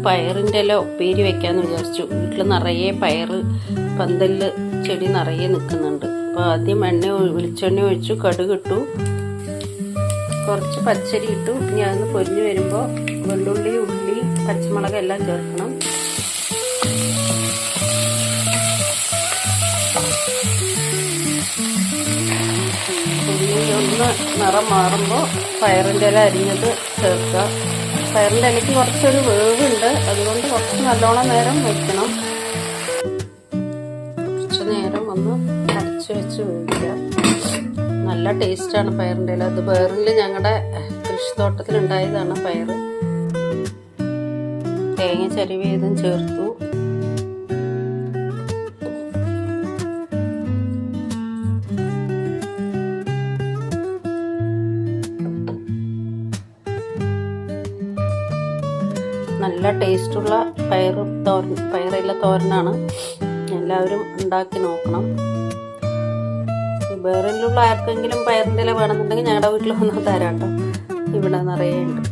പയറിൻ്റെ ഇല ഉപ്പേരി വെക്കാമെന്ന് വിചാരിച്ചു. വീട്ടിൽ നിറയെ പയർ പന്തലിൽ ചെടി നിറയെ നിൽക്കുന്നുണ്ട്. അപ്പോൾ ആദ്യം വെളിച്ചെണ്ണ ഒഴിച്ചു, കടുക് ഇട്ടു, കുറച്ച് പച്ചരി ഇട്ടു. ഇനി അതൊന്ന് പൊരിഞ്ഞ് വരുമ്പോൾ വെള്ളുള്ളി, ഉള്ളി, പച്ചമുളക് എല്ലാം ചേർക്കണം. ഉള്ളി ഒന്ന് നിറം മാറുമ്പോൾ പയറിൻ്റെ ഇല അരിഞ്ഞത് ചേർക്കുക. പയറിൻ്റെ ഇലയ്ക്ക് കുറച്ചൊരു വേവുണ്ട്, അതുകൊണ്ട് കുറച്ച് നല്ലോണം നേരം വയ്ക്കണം. കുറച്ച് നേരം ഒന്ന് അടച്ച് വെച്ച് വേവിക്കുക. നല്ല ടേസ്റ്റാണ് പയറിൻ്റെ ഇല. അത് പയറിൽ ഞങ്ങളുടെ കൃഷിത്തോട്ടത്തിലുണ്ടായതാണ് പയർ. തേങ്ങ ചിരവിയതും ചേർത്തു. നല്ല ടേസ്റ്റുള്ള പയറില തോരനാണ്. എല്ലാവരും ഉണ്ടാക്കി നോക്കണം. വേറെയുള്ള ആർക്കെങ്കിലും പയറിൻ്റെ ഇല വേണമെന്നുണ്ടെങ്കിൽ ഞങ്ങളുടെ വീട്ടിൽ വന്ന് തരാം കേട്ടോ. ഇവിടെ നിറയെ ഉണ്ട്.